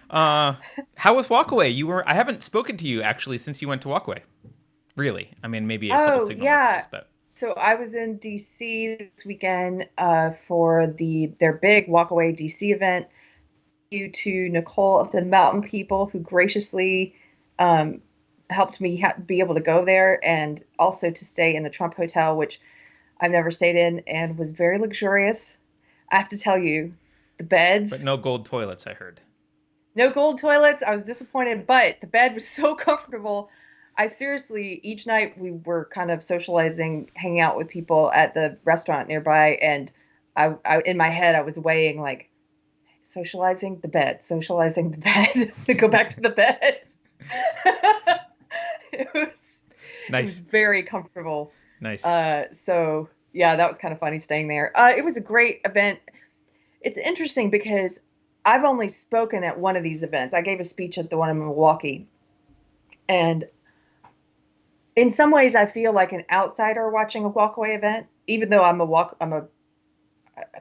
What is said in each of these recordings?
How was Walkaway? I haven't spoken to you actually since you went to Walkaway. Really? I mean, maybe a couple Oh, signal yeah. messages, but So I was in DC this weekend for their big Walkaway DC event. Due to Nicole of the Mountain People, who graciously um, helped me be able to go there, and also to stay in the Trump Hotel, which I've never stayed in, and was very luxurious. I have to tell you, the beds, no gold toilets, I heard. no gold toilets. I was disappointed, but the bed was so comfortable. I seriously, each night we were kind of socializing, hanging out with people at the restaurant nearby, and I in my head I was weighing like socializing the bed, to go back to the bed. it was it was Nice, very comfortable. nice. So yeah, that was kind of funny staying there. It was a great event. It's interesting because I've only spoken at one of these events. I gave a speech at the one in Milwaukee, and in some ways, I feel like an outsider watching a walkaway event, even though I'm a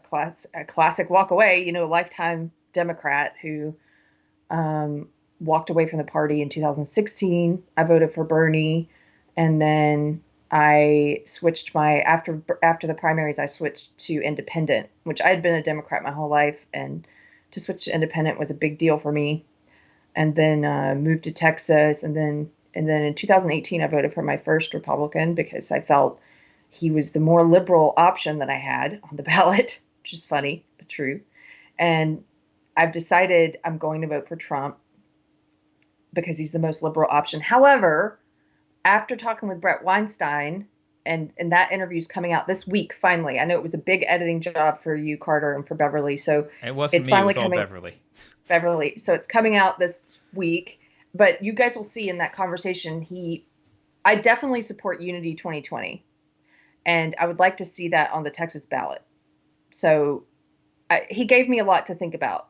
classic walkaway, lifetime Democrat who walked away from the party in 2016. I voted for Bernie, and then I switched my after the primaries. I switched to independent, which I had been a Democrat my whole life, and to switch to independent was a big deal for me. And then moved to Texas, and then in 2018 I voted for my first Republican because I felt he was the more liberal option that I had on the ballot, which is funny but true. And I've decided I'm going to vote for Trump because he's the most liberal option. However, after talking with Brett Weinstein, and that interview's coming out this week finally. I know it was a big editing job for you, Carter, and for Beverly. So It wasn't it's me. It finally was all coming, Beverly. Beverly. So it's coming out this week. But you guys will see in that conversation, I definitely support Unity 2020. And I would like to see that on the Texas ballot. So he gave me a lot to think about.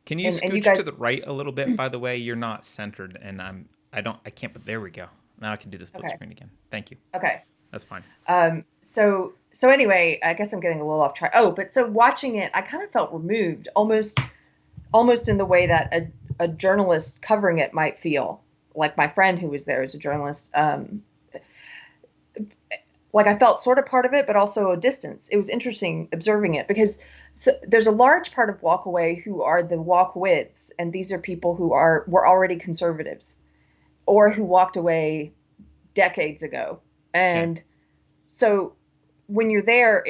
Can you And you scooch to guys, the right a little bit? By the way, you're not centered, and I can't. But there we go. Now I can do the split okay, screen again. Thank you. okay. That's fine. So anyway, I guess I'm getting a little off track. Oh, but so watching it, I kind of felt removed, almost in the way that a journalist covering it might feel. Like my friend who was there as a journalist, like I felt sort of part of it, but also a distance. It was interesting observing it because there's a large part of Walkaway who are the walk withs, and these are people who were already conservatives or who walked away decades ago. Okay. And so when you're there,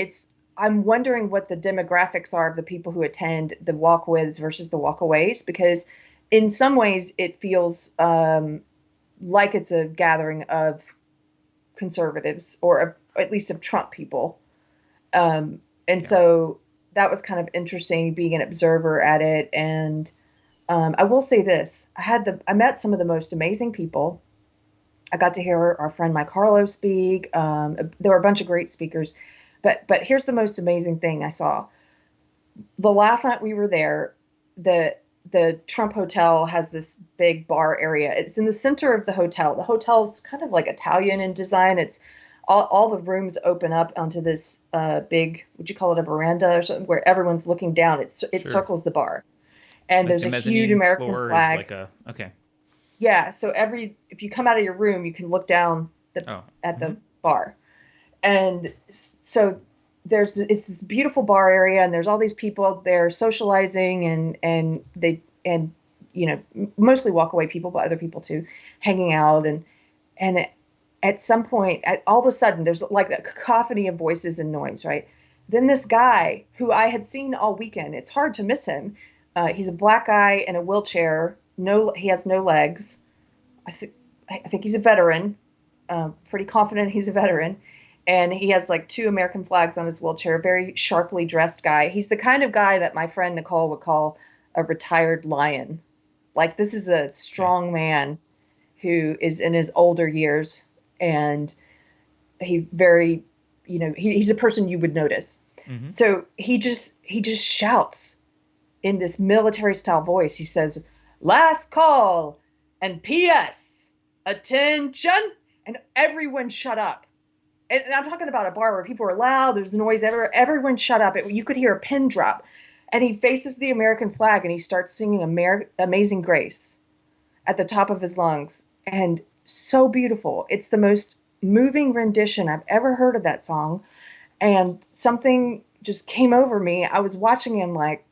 I'm wondering what the demographics are of the people who attend the walk withs versus the walkaways, because in some ways it feels like it's a gathering of conservatives or at least of Trump people. And Yeah. so that was kind of interesting being an observer at it. And I will say this: I met some of the most amazing people. I got to hear our friend Mike Harlow speak. There were a bunch of great speakers, but here's the most amazing thing I saw. The last night we were there, the Trump Hotel has this big bar area. It's in the center of the hotel. The hotel's kind of like Italian in design. It's all the rooms open up onto this big, would you call it a veranda or something, where everyone's looking down. It Sure. circles the bar, and Like there's the a huge mezzanine American floor is flag. like a okay. Yeah, so if you come out of your room, you can look down Oh. at Mm-hmm. the bar, and so it's this beautiful bar area, and there's all these people there socializing, and mostly walk away people, but other people too, hanging out, and at some point, all of a sudden, there's like a cacophony of voices and noise, right? Then this guy who I had seen all weekend, it's hard to miss him. He's a black guy in a wheelchair. No, he has no legs. I think I think he's a veteran. Pretty confident he's a veteran, and he has like two American flags on his wheelchair. Very sharply dressed guy. He's the kind of guy that my friend Nicole would call a retired lion. Like this is a Okay. strong man who is in his older years, and he very, he's a person you would notice. Mm-hmm. So he just shouts in this military style voice. He says, "Last call and P.S. Attention," and everyone shut up. and I'm talking about a bar where people are loud, there's noise everywhere, everyone shut up. You could hear a pin drop. And he faces the American flag and he starts singing Amazing Grace at the top of his lungs. And so beautiful. It's the most moving rendition I've ever heard of that song. And something just came over me. I was watching him like,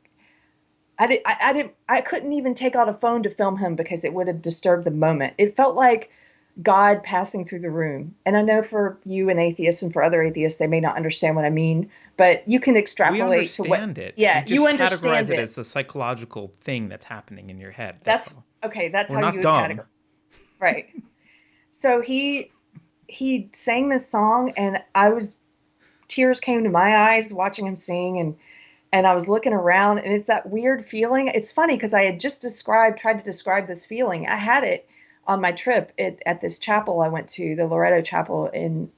I couldn't even take out a phone to film him because it would have disturbed the moment. It felt like God passing through the room. And I know for you and atheists and for other atheists, they may not understand what I mean, but you can We extrapolate to what, understand it. We yeah, you just categorize understand it it. as a psychological thing that's happening in your head. That's That's all. okay. That's We're how you not would dumb. categorize. Right. So he sang this song and tears came to my eyes watching him sing and I was looking around and it's that weird feeling. It's funny because I had just tried to describe this feeling. I had it on my trip at this chapel I went to, the Loreto Chapel in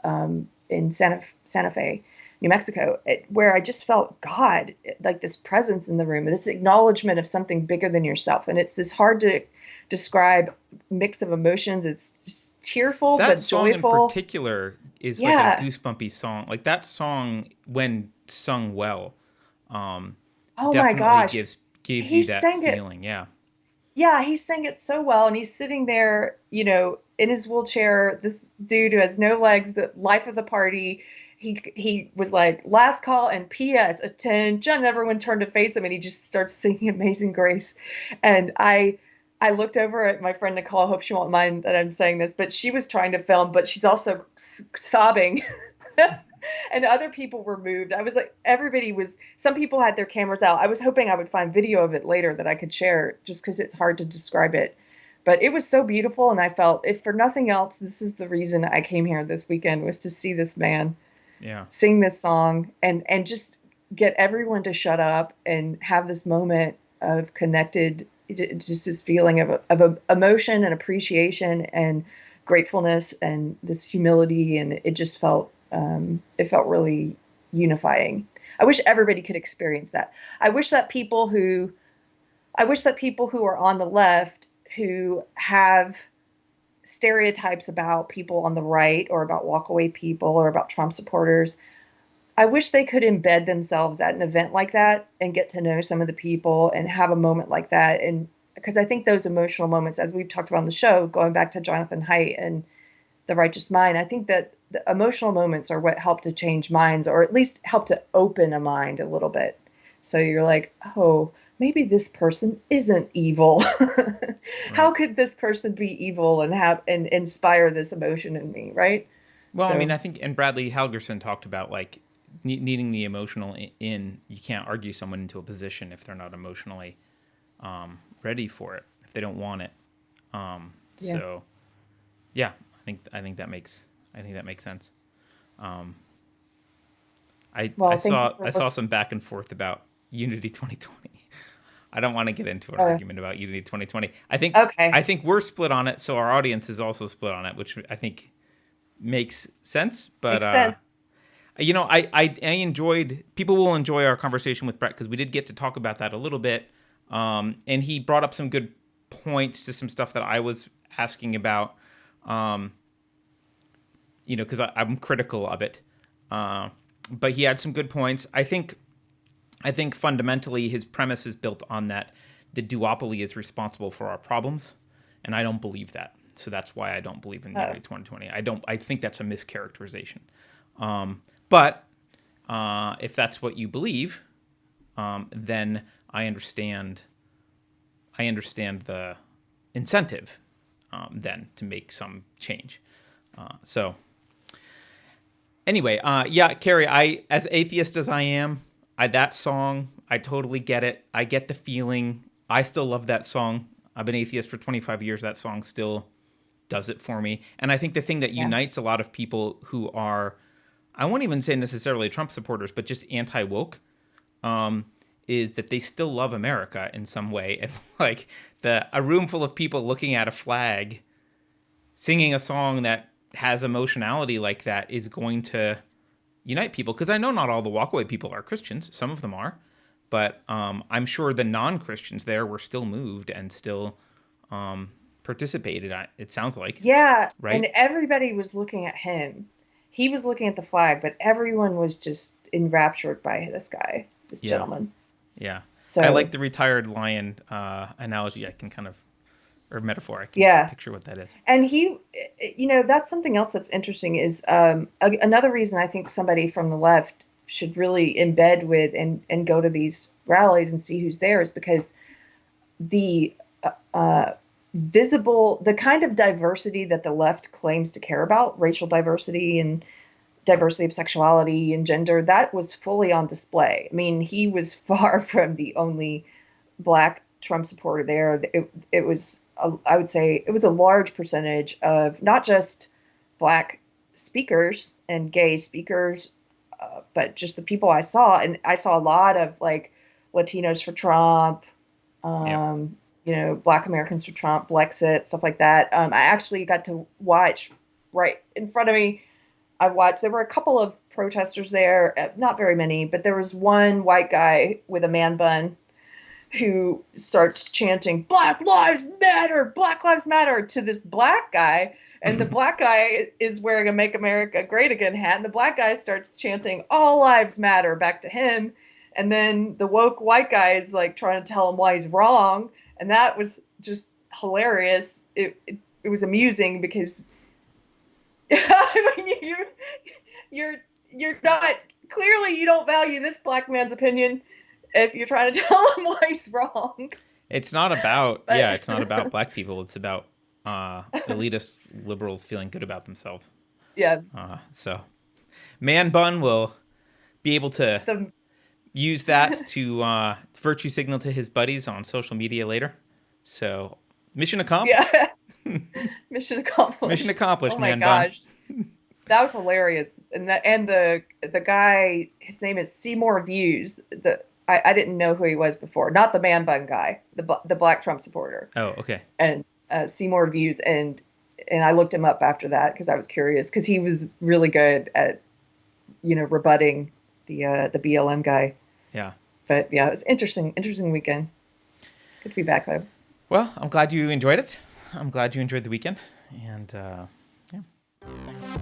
Santa Fe, New Mexico, where I just felt God, like this presence in the room, this acknowledgement of something bigger than yourself. And it's this hard to describe mix of emotions. It's just tearful That but song in joyful. particular is like a Yeah. goosebumpy song. Like that song, when sung well, um, Oh my definitely gosh. gives He you that sang it. feeling. Yeah. Yeah, he sang it so well, and he's sitting there, in his wheelchair. This dude who has no legs, the life of the party. He was like, "Last call and P.S. Attention!" Everyone turned to face him, and he just starts singing "Amazing Grace." And I looked over at my friend Nicole. I hope she won't mind that I'm saying this, but she was trying to film, but she's also sobbing. And other people were moved. I was like, some people had their cameras out. I was hoping I would find video of it later that I could share just because it's hard to describe it. But it was so beautiful. And I felt, if for nothing else, this is the reason I came here this weekend was to see this man Yeah. sing this song and just get everyone to shut up and have this moment of connected, just this feeling of emotion and appreciation and gratefulness and this humility. And it felt really unifying. I wish everybody could experience that. I wish that people who, I wish that people who are on the left who have stereotypes about people on the right or about walkaway people or about Trump supporters, I wish they could embed themselves at an event like that and get to know some of the people and have a moment like that. And because I think those emotional moments, as we've talked about on the show, going back to Jonathan Haidt and The Righteous Mind, I think that the emotional moments are what help to change minds or at least help to open a mind a little bit. So you're like, oh, maybe this person isn't evil. How Right. could this person be evil and have and inspire this emotion in me, right? Well, I mean, So I think, and Bradley Helgerson talked about like needing the emotional in. You can't argue someone into a position if they're not emotionally ready for it, if they don't want it. yeah. So yeah, I think that makes sense. Um, Well, thank you for I saw listening. some back and forth about Unity 2020. I don't want to get into an Uh, argument about Unity 2020. I okay, think we're split on it, so our audience is also split on it, which I think makes sense. But makes sense. I enjoyed. People will enjoy our conversation with Brett because we did get to talk about that a little bit, and he brought up some good points to some stuff that I was asking about. Um, because I'm critical of it. Uh, but he had some good points. I think fundamentally his premise is built on that the duopoly is responsible for our problems, and I don't believe that. So that's why I don't believe in Oh, Unity 2020. I don't. I think that's a mischaracterization. But if that's what you believe, then I understand. I understand the incentive then to make some change. So anyway, yeah, Keri, I as atheist as I am, that song, I totally get it. I get the feeling. I still love that song. I've been atheist for 25 years. That song still does it for me. And I think the thing that yeah. unites a lot of people who are, I won't even say necessarily Trump supporters, but just anti woke, is that they still love America in some way. And like a room full of people looking at a flag, singing a song that has emotionality like that is going to unite people. Because I know not all the walkaway people are Christians. Some of them are. But I'm sure the non Christians there were still moved and still participated. It sounds like, Yeah, and right? everybody was looking at him. he was looking at the flag, but everyone was just enraptured by this Yeah. gentleman. Yeah. I So like the retired lion analogy. I can kind of, or metaphor. I can yeah, picture what that is. and he, that's something else that's interesting is another reason I think somebody from the left should really embed with and go to these rallies and see who's there is because the the kind of diversity that the left claims to care about, racial diversity and diversity of sexuality and gender, that was fully on display. I mean, he was far from the only Black Trump supporter there. It was, I would say, it was a large percentage of not just Black speakers and gay speakers, but just the people I saw. And I saw a lot of like Latinos for Trump, Yeah. Black Americans for Trump, Brexit, stuff like that. I actually got to watch right in front of me. There were a couple of protesters there, not very many, but there was one white guy with a man bun who starts chanting, Black Lives Matter, Black Lives Matter to this black guy. And the black guy is wearing a Make America Great Again hat. And the black guy starts chanting, All Lives Matter back to him. And then the woke white guy is like trying to tell him why he's wrong. And that was just hilarious. It was amusing because I mean, you're not, clearly you don't value this black man's opinion if you're trying to tell him why he's wrong. It's not about But- it's not about Black people. It's about elitist liberals feeling good about themselves. Yeah. So Man Bun will be able to use that to virtue signal to his buddies on social media later. So mission accomplished. Yeah. Mission accomplished. Mission accomplished, Oh my Man gosh. Bun. That was hilarious. And the guy, his name is Seymour Views. I didn't know who he was before. Not the man bun guy, the Black Trump supporter. Oh, okay. And Seymour Views, and I looked him up after that because I was curious because he was really good at rebutting the BLM guy. Yeah. But yeah, it was interesting weekend. Good to be back though. Well, I'm glad you enjoyed it. I'm glad you enjoyed the weekend, and yeah.